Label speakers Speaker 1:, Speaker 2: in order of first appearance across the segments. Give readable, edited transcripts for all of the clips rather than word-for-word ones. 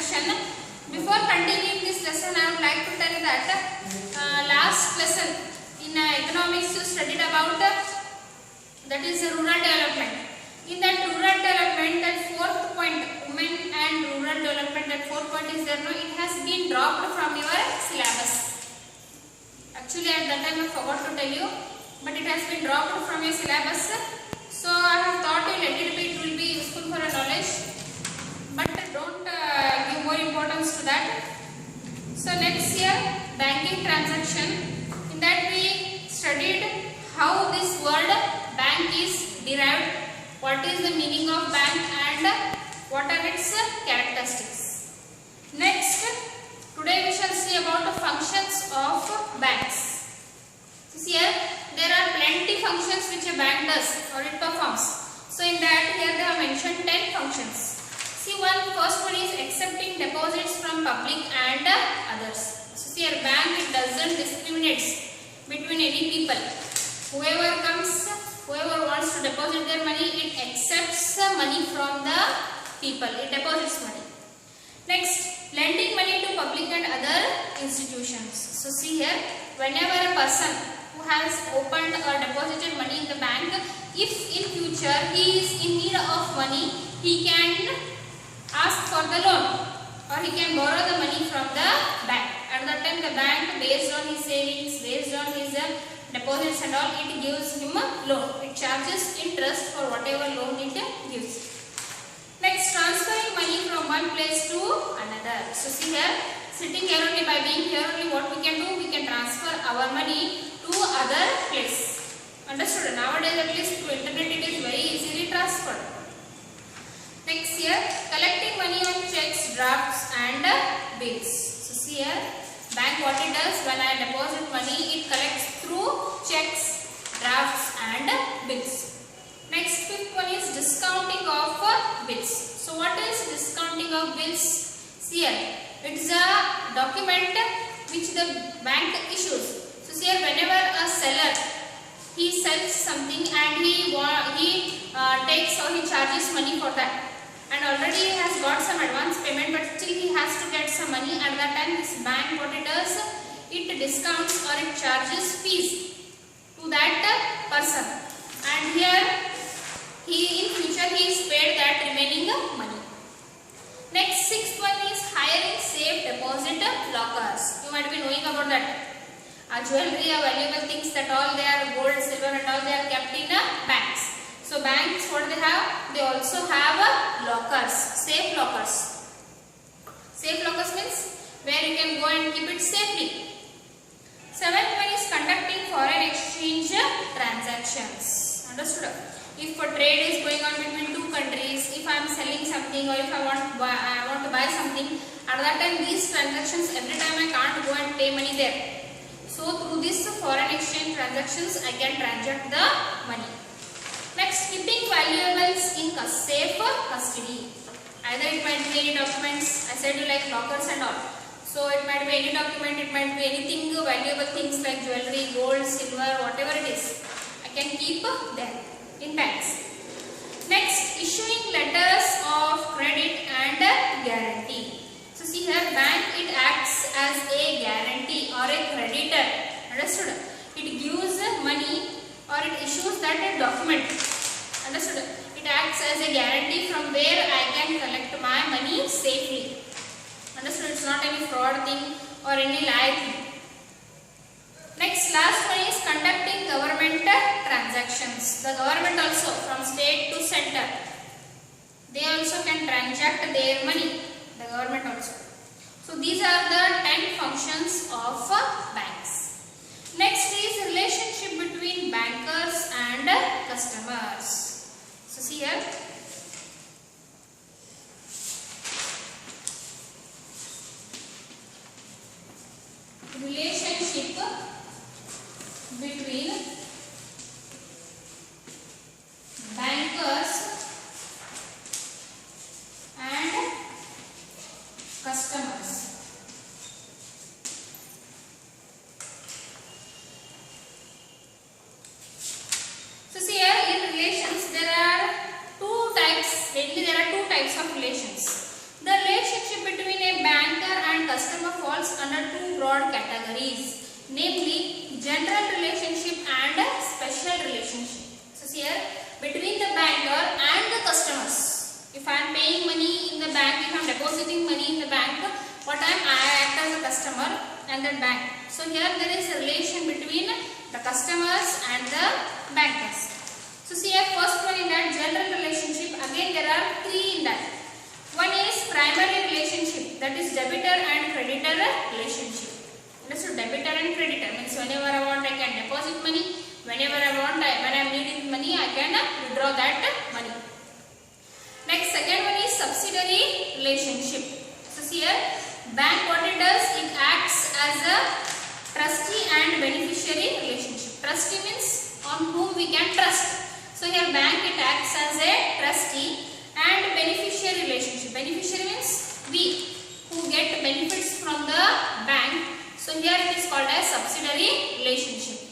Speaker 1: transaction. Before continuing this lesson, I would like to tell you that last lesson in economics you studied about that is rural development. In that rural development, that fourth point, women and rural development, that fourth point is there. No, it has been dropped from your syllabus. Actually, at that time I forgot to tell you, but it has been dropped from your syllabus. So I have thought a little bit will be useful for your knowledge, but don't give more importance to that. So next year, banking transaction. In that we studied how this word bank is derived, what is the meaning of bank, and what are its characteristics. Next, today we shall see about the functions of banks. So here there are plenty functions which a bank does or it performs. So in that here they have mentioned 10 functions. See, first one is accepting deposits from public and others. So here bank, it doesn't discriminate between any people. Whoever comes, whoever wants to deposit their money, it accepts money from the people. It deposits money. Next, lending money to public and other institutions. So see here, whenever a person who has opened or deposited money in the bank, if in future he is in need of money, he can ask for the loan or he can borrow the money from the bank. At that time the bank, based on his savings, based on his deposits and all, it gives him a loan. It charges interest for whatever loan it gives. Next, transferring money from one place to another. So see here, sitting here only, by being here only, what we can do, we can transfer our money to other place. Understood? Nowadays at least through internet it is very easily transferred. Next here, collecting money on checks, drafts and bills. So see here, bank what it does, when I deposit money, it collects through checks, drafts and bills. Next, fifth one is discounting of bills. So what is discounting of bills? See here, it is a document which the bank issues. So see here, whenever a seller, he sells something and he takes or he charges money for that, and already he has got some advance payment, but still he has to get some money. At that time this bank what it does, it discounts or it charges fees to that person, and here in future he is paid that remaining money. Next, sixth one is hiring safe deposit lockers. You might be knowing about that. Jewelry, valuable things, that all they are gold, silver and all, they are kept in banks. So banks, what they have? They also have lockers, safe lockers. Safe lockers means where you can go and keep it safely. Seventh one is conducting foreign exchange transactions. Understood? If a trade is going on between two countries, if I am selling something or if I want to buy something, at that time these transactions, every time I can't go and pay money there. So through this foreign exchange transactions, I can transact the money. Next, keeping valuables in safe custody. Either it might be any documents, I said you like lockers and all. So it might be any document, it might be anything, valuable things like jewelry, gold, silver, whatever it is. I can keep there in banks. Next, issuing letters of credit and guarantee. So see here, bank, it acts as a guarantee or a creditor. Understood? It gives money or it issues that a document. Understood? It acts as a guarantee from where I can collect my money safely. Understood? It's not any fraud thing or any lie thing. Next, last one is conducting government transactions. The government also, from state to center, they also can transact their money. The government also. So these are the 10 functions of banks. Next is relationship between bankers and customers. So see here. Relationship between bankers and customers. broad categories, namely general relationship and special relationship. So here between the banker and the customers. If I am paying money in the bank, if I am depositing money in the bank, I act as a customer and the bank. So here there is a relation between the customers and the bankers. So see here first one in that general relationship, again there are three in that. One is primary relationship, that is debitor and creditor relationship. So debitor and creditor means whenever I want I can deposit money, whenever I want when I am needing money I can withdraw that money. Next second one is subsidiary relationship. So see here bank what it does, it acts as a trustee and beneficiary relationship. Trustee means on whom we can trust. So here bank it acts as a trustee and beneficiary relationship. Beneficiary means we who get benefits from the bank. So here it is called as subsidiary relationship.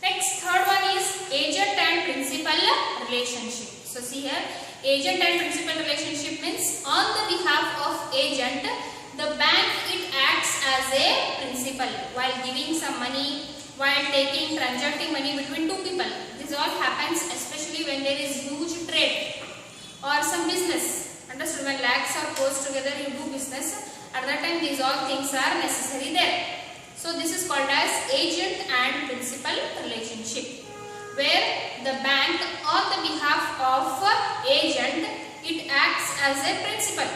Speaker 1: Next third one is agent and principal relationship. So see here agent and principal relationship means on the behalf of agent, the bank it acts as a principal while giving some money, while transacting money between two people. This all happens especially when there is huge trade or some business. Understood? When lakhs are posed together you do business, at that time these all things are necessary there. So this is called as agent and principal relationship, where the bank on the behalf of agent it acts as a principal.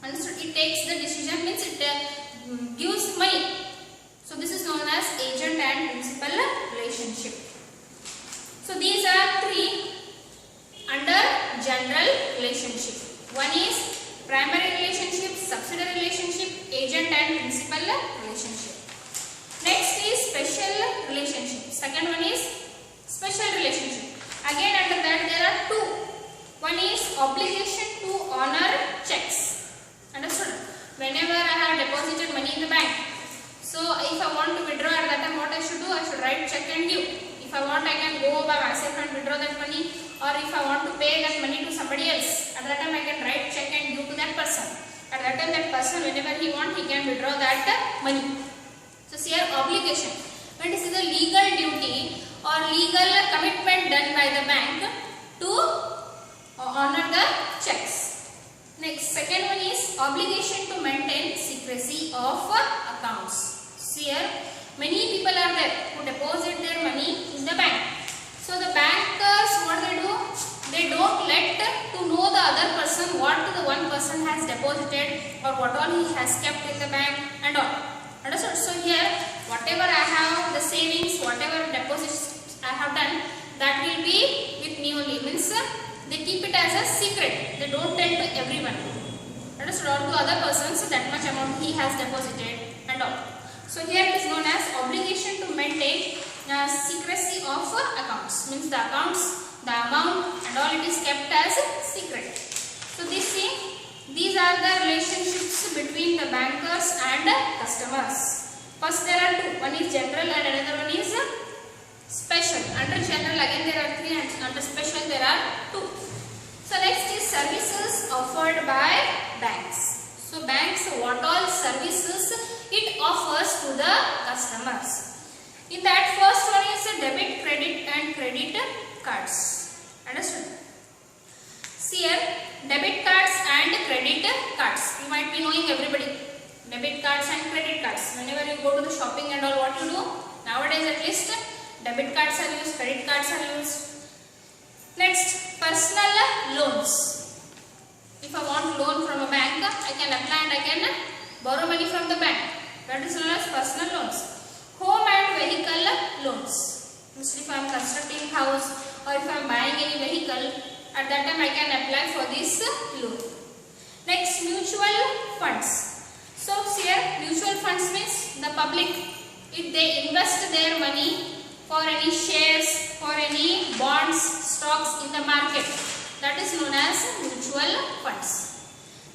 Speaker 1: Understood? It takes the decision, means it gives money. So this is known as agent and principal relationship. So these are three under general relationship. One is primary relationship, subsidiary relationship, agent and principal relationship. Next is special relationship. Second one is special relationship. Again under that there are two. One is obligation to honor checks. Understood? Whenever I have deposited money in the bank, so if I want to withdraw at that time what I should do? I should write check and give. If I want I can go by myself and withdraw that money, or if I want to pay that money to somebody else, at that time I can write check and give to that person. At that time that person whenever he wants he can withdraw that money. So see here obligation. When it is a legal duty or legal commitment done by the bank to honor the checks. Next second one is obligation to maintain secrecy of accounts. See here many people are there who deposit their money in the bank. So the bankers what they do? They don't let to know the other person what the one person has deposited or what all he has kept in the bank and all. Understood? So here whatever I have the savings, whatever deposits I have done, that will be with me only. Means they keep it as a secret. They don't tell to everyone. Understood? Or to other persons that much amount he has deposited and all. So here it is known as obligation to maintain secrecy of accounts. Means the accounts, the amount and all it is kept as secret. So these are the relationships between the bankers and customers. First there are two. One is general and another one is special. Under general again there are three and under special there are two. So next is services offered by banks. So banks what all services it offers to the customers. In that first one is a debit, credit and credit cards. Understood? See here debit cards and credit cards. You might be knowing everybody. Debit cards and credit cards. Whenever you go to the shopping and all what you do? Nowadays at least debit cards are used, credit cards are used. Next personal loans. If I want loan from a bank, I can apply and I can borrow money from the bank. That is known as personal loans. Home and vehicle loans. If I am constructing house or if I am buying any vehicle, at that time I can apply for this loan. Next mutual funds. So here mutual funds means the public, if they invest their money for any shares, for any bonds, stocks in the market, that is known as mutual funds.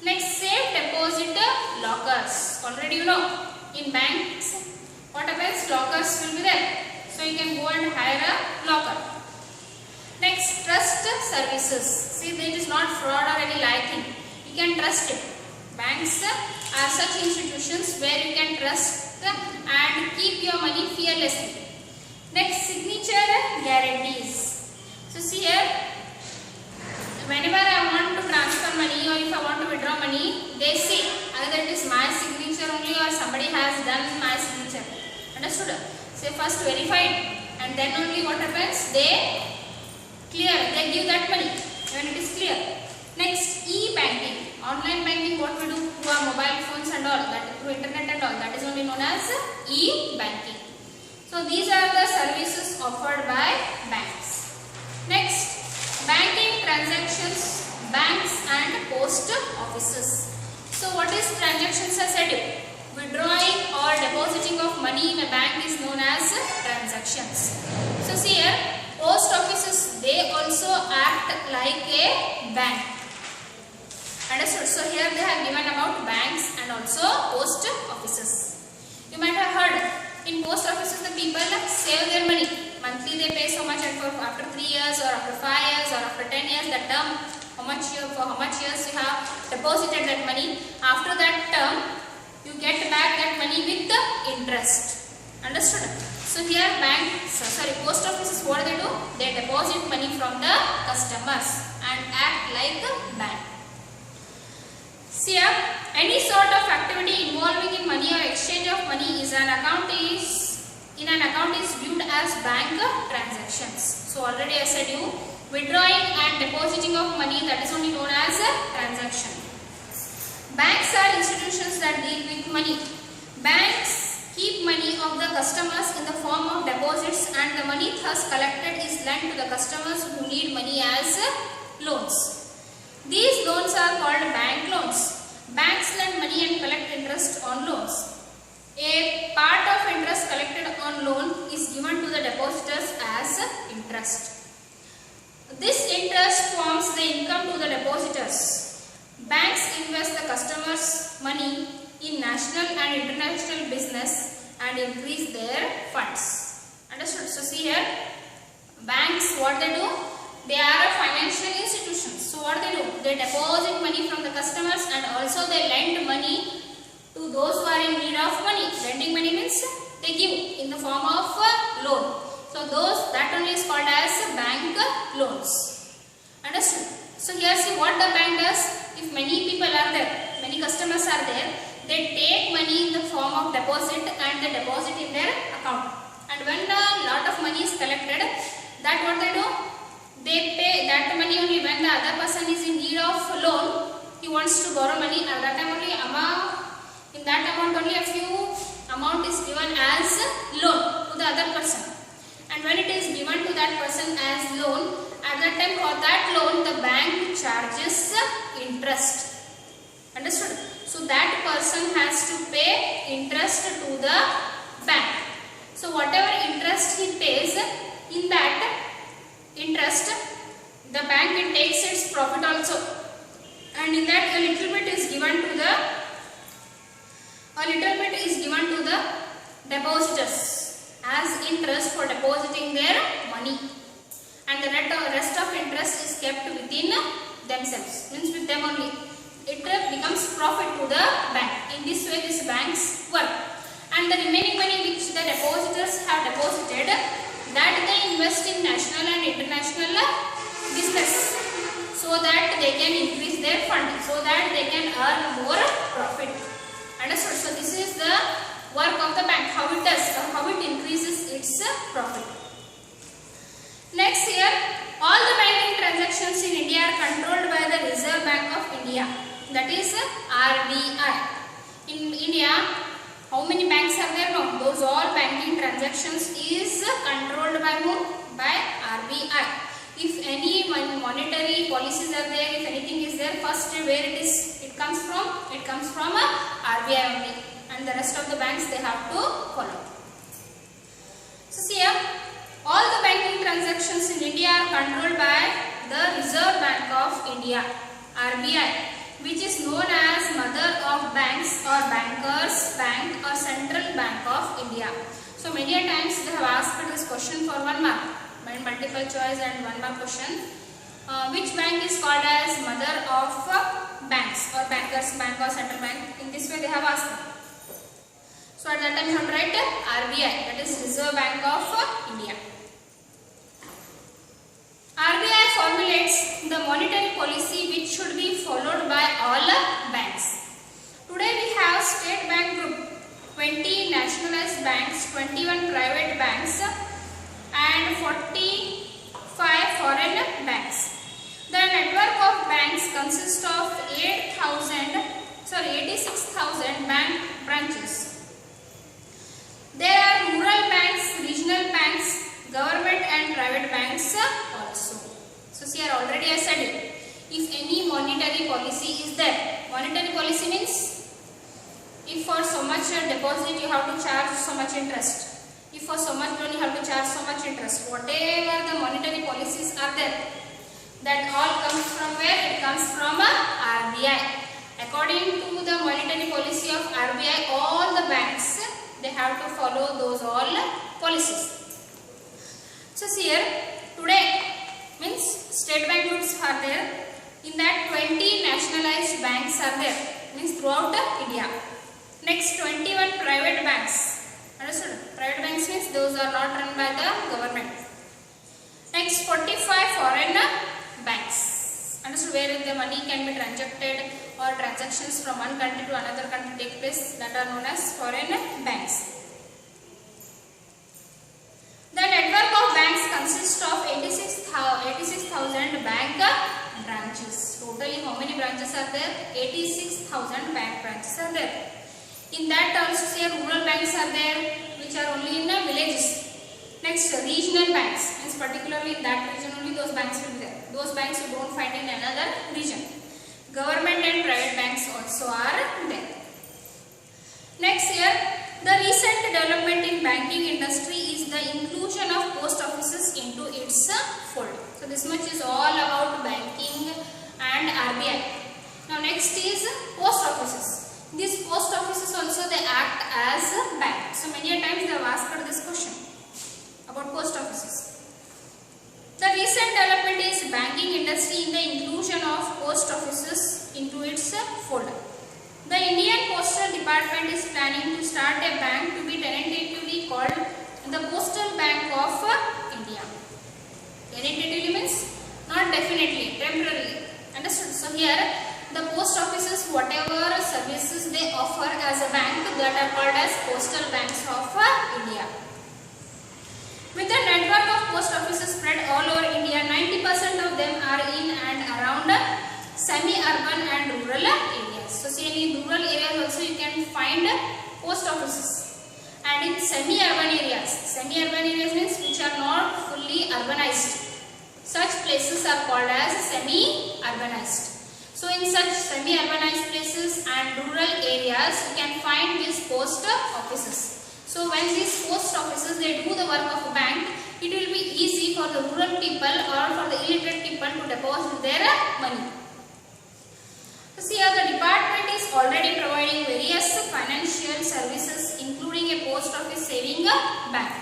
Speaker 1: Next safe deposit lockers. Already you know in banks what happens, lockers will be there. So you can go and hire a locker. Next trust services. See it is not fraud or any lie thing. You can trust it. Banks are such institutions where you can trust and keep your money fearlessly. Next, signature guarantees. So see here, whenever I want to transfer money or if I want to withdraw money, they say either it is my signature only or somebody has done my signature. Understood? Say first verified and then only what happens? They give that money when it is clear. Next, e-banking. Online banking, what we do through our mobile phones and all, that through internet and all, that is only known as e-banking. So these are the services offered by banks. Next, banking transactions, banks and post offices. So what is transactions as I said? Withdrawing or depositing of money in a bank is known as transactions. So see here, post offices, they also act like a bank. Understood? So here they have given about banks and also post offices. You might have heard, in post offices the people save their money. Monthly they pay so much, and for after 3 years or after 5 years or after 10 years, the term, for how much years you have deposited that money, after that term you get back that money with the interest. Understood? So here post offices, what they do? They deposit money from the customers and act like a bank. See here, any sort of activity involving in money or exchange of money in an account is viewed as bank transactions. So already I said you, withdrawing and depositing of money, that is only known as a transaction. Banks are institutions that deal with money. Banks keep money of the customers in the form of deposits, and the money thus collected is lent to the customers who need money as loans. These loans are called bank loans. Banks lend money and collect interest on loans. A part of interest collected on loan is given to the depositors as interest. This interest forms the income to the depositors. Banks invest the customers' money in national and international business and increase their funds. Understood? So see here, banks, what they do? They are a financial institutions. So what they do? They deposit money from the customers and also they lend money to those who are in need of money. Lending money means they give in the form of loan. So that only is called as bank loans. Understood? So here see what the bank does. If many people are there, many customers are there, they take money in the form of deposit and they deposit in their account. And when a lot of money is collected, that what they do? They pay that money only when the other person is in need of loan. He wants to borrow money, at that time only in that amount only a few amount is given as loan to the other person. And when it is given to that person as loan, at that time for that loan the bank charges interest. Understood? So that person has to pay interest to the bank. So whatever interest he pays, in that interest the bank takes its profit also, and in that a little bit is given to the depositors as interest for depositing their money, and the rest of interest is kept within themselves, means with them only. It becomes profit to the bank. In this way these banks work, and the remaining money which the depositors have deposited, that they invest in national and international business, so that they can increase their fund, so that they can earn more profit. Understood? So this is the work of the bank, how it does, how it increases its profit. Next here, all the banking transactions in India are controlled by the Reserve Bank of India, that is RBI. In India, how many banks are there? No, those all banking transactions is controlled by whom? By RBI. If any monetary policies are there, if anything is there, first where it comes from? It comes from RBI only, and the rest of the banks they have to follow. So see here, all the banking transactions in India are controlled by the Reserve Bank of India, RBI, which is known as mother of banks or bankers bank or central bank of India. So many a times they have asked this question for 1 mark, multiple choice and 1 mark question. Which bank is called as mother of banks or bankers bank or central bank? In this way they have asked. So at that time you have to write RBI, that is Reserve Bank of India. RBI formulates the monetary policy which should be followed by all banks. Today we have State Bank Group, 20 nationalized banks, 21 private banks and 45 foreign banks. The network of banks consists of 86,000 bank branches. There are rural banks, regional banks, government and private banks also. So here already I said it. If any monetary policy is there, monetary policy means if for so much deposit you have to charge so much interest. If for so much loan you have to charge so much interest. Whatever the monetary policies are there, that all comes from where? It comes from RBI. According to the monetary policy of RBI, all the banks, they have to follow those all policies. So here today means State Bank groups are there. In that 20 nationalized banks are there, means throughout India. Next 21 private banks. Understood? Private banks means those are not run by the government. Next 45 foreign banks. Understood? Where the money can be transacted or transactions from one country to another country take place, that are known as foreign banks. The network of banks consists of 86,000 bank branches. Totally how many branches are there? 86,000 bank branches are there. In that also say rural banks are there, which are only in villages. Next regional banks, means particularly in that region only those banks will be there. Those banks you don't find in another region. Government and private banks also are there. Next here, the recent development in banking industry is the inclusion of post offices into its fold. So this much is all about banking and RBI. Now next is post offices. These post offices also they act as a bank. So many a times they have asked this question about post offices. The recent development is banking industry in the inclusion of post offices into its fold. The Indian Postal Department is planning to start a bank to be tentatively called the Postal Bank of India. Tentatively means not definitely, temporarily. Understood? So here the post offices, whatever services they offer as a bank, that are called as Postal Banks of India. With the network of post offices spread all over India, 90% of them are in and around semi-urban and rural areas. So see, in rural areas also you can find post offices. And in semi-urban areas means which are not fully urbanized. Such places are called as semi-urbanized. So in such semi-urbanized places and rural areas, you can find these post offices. So when these post offices they do the work of a bank, it will be easy for the rural people or for the illiterate people to deposit their money. So see here the department is already providing various financial services including a post office saving bank.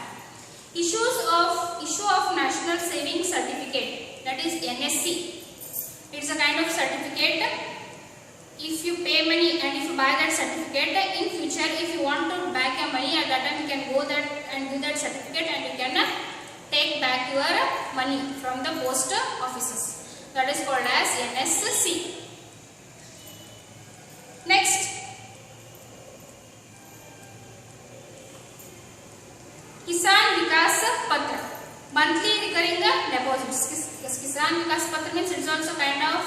Speaker 1: Issue of National Saving Certificate, that is NSC. It is a kind of certificate. If you pay money and if you buy that certificate, in future if you want to back your money, at that time you can go that and do that certificate and you can take back your money from the post offices. That is called as NSC. Next, Kisan Vikas Patra, monthly recurring deposits. Kisan Vikas Patra means it is also kind of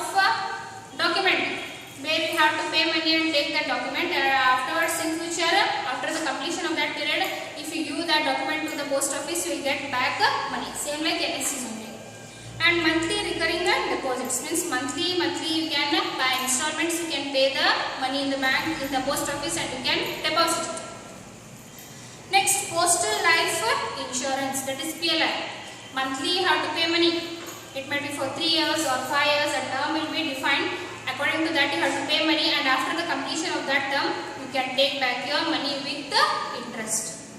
Speaker 1: document where you have to pay money and take that document, and afterwards in future, after the completion of that period, if you give that document to the post office, you will get back money. Same like NSC only. And monthly recurring deposits means monthly you can by installments you can pay the money in the bank, in the post office, and you can deposit it. Next, postal life insurance, that is PLI. Monthly you have to pay money. It might be for 3 years or 5 years. A term will be defined. According to that you have to pay money, and after the completion of that term you can take back your money with the interest.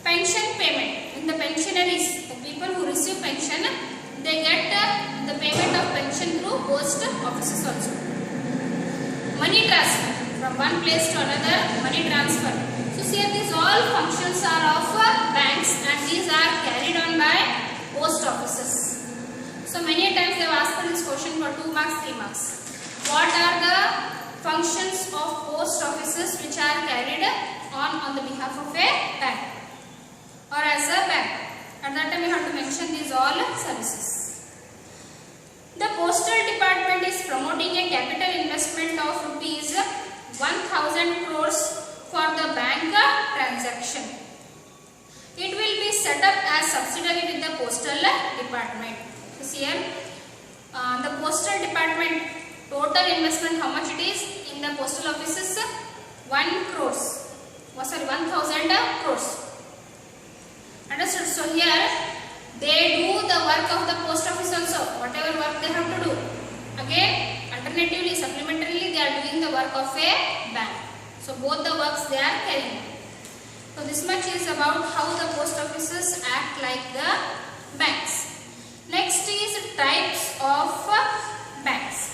Speaker 1: Pension payment. In the pensionaries, the people who receive pension, they get the payment of pension through post offices also. Money transfer from one place to another, money transfer. So see here these all functions are of banks, and these are carried on by post offices. So many times they have asked for this question for 2 marks, 3 marks. What are the functions of post offices which are carried on the behalf of a bank or as a bank? At that time you have to mention these all services. The postal department is promoting a capital investment of rupees 1000 crores for the bank transaction. It will be set up as subsidiary with the postal department. So here the postal department total investment, how much it is in the postal offices? 1 crores. Oh, sorry, 1000 crores. Understood? So here they do the work of the post office also, whatever work they have to do. Again, alternatively, supplementarily, they are doing the work of a bank. So both the works they are carrying. So this much is about how the post offices act like the banks. Next is types of banks.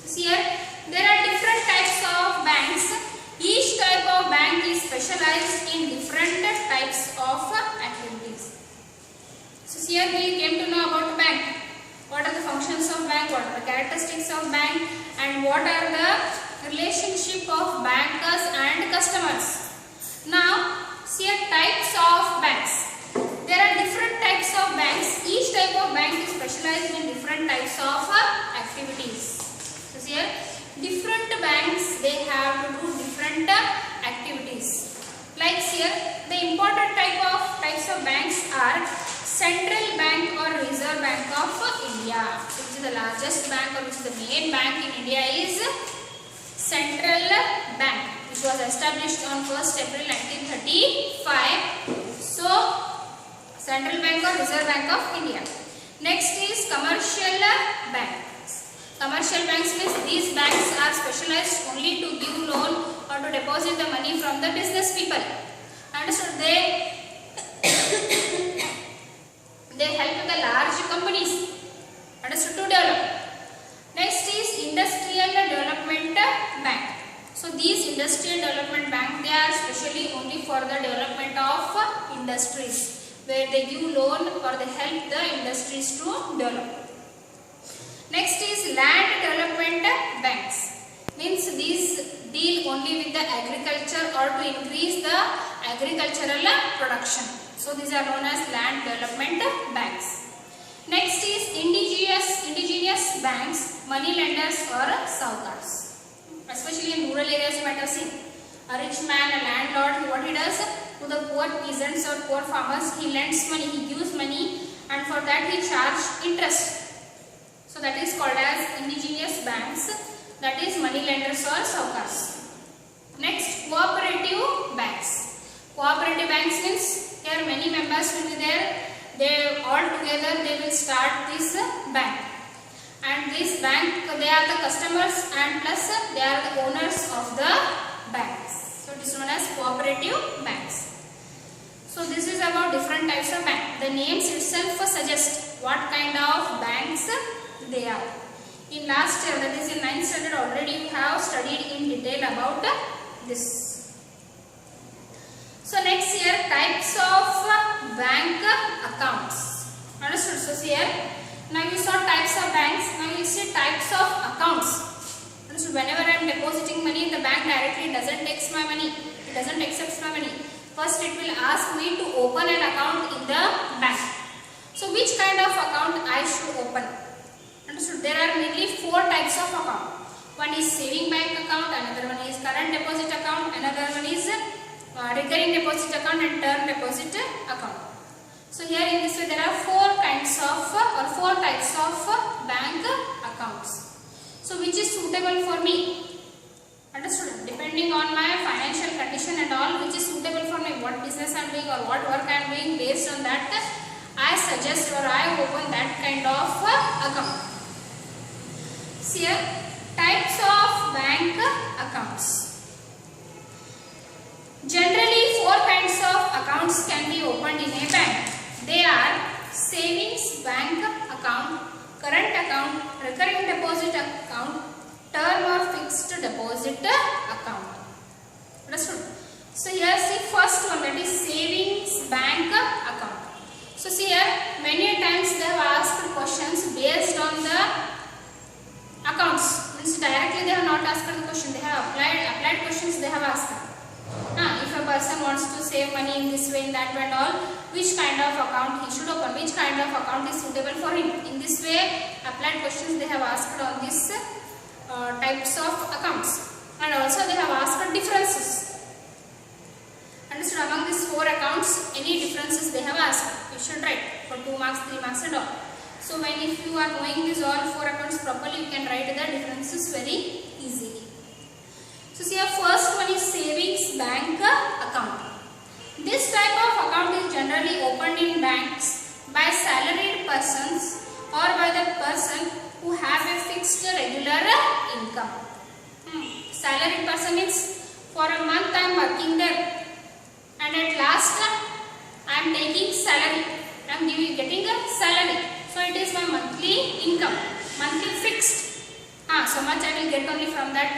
Speaker 1: See here, there are different types of banks. Each type of bank is specialized in different types of activities. So here we came to know about bank. What are the functions of bank? What are the characteristics of bank? And what are the relationship of bankers and customers? Now, see here types of banks. There are different types of banks. Each type of bank is specialized in different types of activities. So here, different banks they have to do different activities. Like here, the important types of banks are Central Bank or Reserve Bank of India. So which is the largest bank or which is the main bank in India is Central Bank, which was established on 1st April 1935. So Central Bank or Reserve Bank of India. Next is Commercial Bank. Commercial banks means these banks are specialized only to give loan or to deposit the money from the business people. Understood? They help the large companies. Understood? To develop. Next is Industrial Development Bank. So these Industrial Development Bank they are specially only for the development of industries, where they give loan or they help the industries to develop. Next is Land Development Banks. Means these deal only with the agriculture or to increase the agricultural production. So these are known as Land Development Banks. Next is indigenous banks, money lenders or saukars. Especially in rural areas you might have seen. A rich man, a landlord, what he does to the poor peasants or poor farmers, he lends money, he gives money, and for that he charges interest. So that is called as indigenous banks, that is money lenders or saukars. Next, cooperative banks. Cooperative banks means here many members will be there. They all together they will start this bank. And this bank they are the customers and plus they are the owners of the banks. So it is known as cooperative banks. So this is about different types of bank. The names itself suggest what kind of banks they are. In last year, that is in 9th standard, already you have studied in detail about this. So next here, types of bank accounts. Understood? So here, now you saw types of banks, now you see types of accounts. Understood? Whenever I am depositing money in the bank directly, it doesn't take my money, it doesn't accept my money. First it will ask me to open an account in the bank. So which kind of account I should open? Understood? There are mainly 4 types of account. One is saving bank account, another one is current deposit account, another one is recurring deposit account and term deposit account. So here in this way there are 4 types of bank accounts. So which is suitable for me? Understood? Depending on my financial condition and all, which is suitable for me, what business I am doing or what work I am doing, based on that I suggest or I open that kind of account. See here, types of bank accounts. Generally 4 kinds of accounts can be opened in a bank. They are savings bank account, current account, recurring deposit account, term or fixed deposit account. Understood? So here see first one, that is savings bank account. So see here many times they have asked questions based on the accounts. Means directly they have not asked the question. They have applied questions they have asked. If a person wants to save money in this way, in that way and all, which kind of account he should open, which kind of account is suitable for him. In this way applied questions they have asked on these types of accounts. And also they have asked differences. Understood? Among these 4 accounts, any differences they have asked, you should write for 2 marks, 3 marks and all. So when if you are knowing these all 4 accounts properly, you can write the differences very easily. So see, our first one is savings bank account. This type of account is generally opened in banks by salaried persons or by the person who have a fixed regular income. Salaried person means for a month I am working there and at last I am taking salary. I am getting a salary. So it is my monthly income, monthly fixed. So much I will get only from that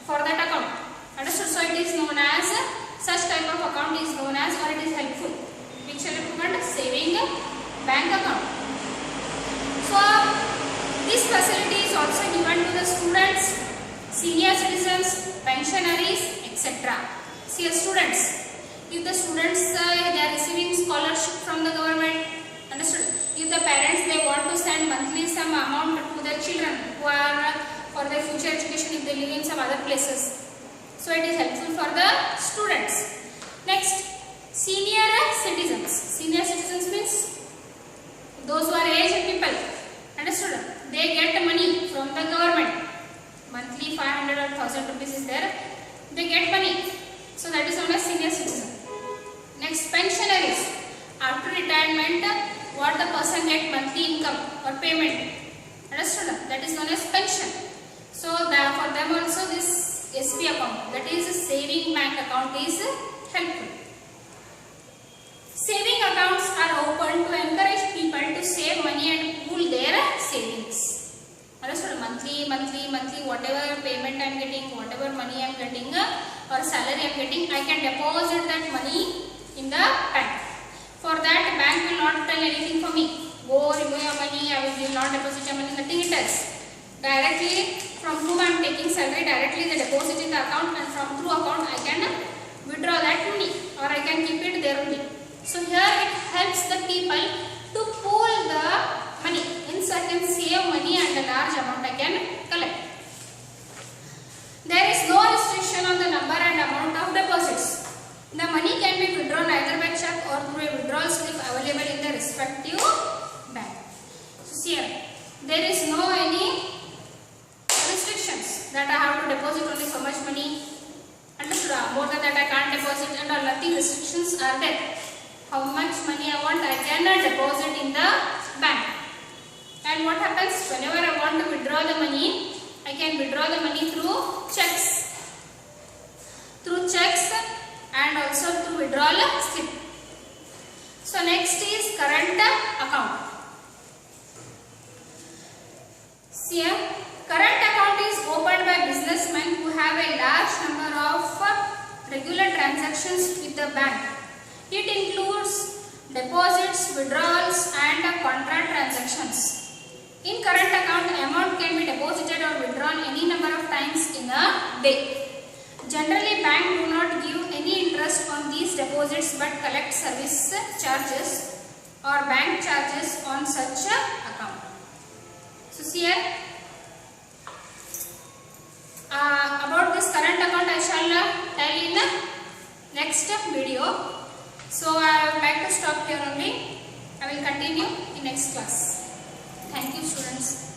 Speaker 1: for that account. Understood? So it is known as, such type of account is known as, or it is helpful. Which helpful? Saving bank account. So this facility is also given to the students, senior citizens, pensionaries, etc. See, students. If the students they are receiving scholarship from the government, understood? If the parents they want to send monthly some amount to their children who are for their future education if they live in some other places, so it is helpful for the students. Next, senior citizens. Senior citizens means those who are aged people. Understood? They get money from the government. Monthly 500 or 1000 rupees is there. They get money. So that is known as senior citizen. Next, pensionaries. After retirement, what the person get monthly income or payment. Understood? That is known as pension. So for them also this SP account, that is saving bank account, is helpful. Saving accounts are opened to encourage people to save money and pool their savings. Understood? Monthly, whatever payment I am getting, whatever money I am getting or salary I am getting, I can deposit that money in the bank. For that, bank will not tell anything for me. Go remove your money, I will not deposit your money, nothing it does. Directly from whom I am taking salary, directly they deposit in the account, and from through account I can withdraw that money or I can keep it there only. So here it helps the people to pool the money. Hence I can save money and a large amount I can collect. There is no restriction on the number and amount of deposits. The money can be withdrawn either by check or through a withdrawal slip available in the respective bank. So here there is no any restrictions that I have to deposit only so much money. Understood? More than that I can't deposit and all, nothing restrictions are there. How much money I want I can deposit in the bank. And what happens whenever I want to withdraw the money, I can withdraw the money through checks. Through checks and also through withdrawal slip. So next is current account. See here, current account is opened by businessmen who have a large number of regular transactions with the bank. It includes deposits, withdrawals and contract transactions. In current account, amount can be deposited or withdrawn any number of times in a day. Generally, bank do not give any interest on these deposits but collect service charges or bank charges on such account. So see here, about this current account I shall tell in the next video. So I would like to stop here only. I will continue in next class. Thank you, students.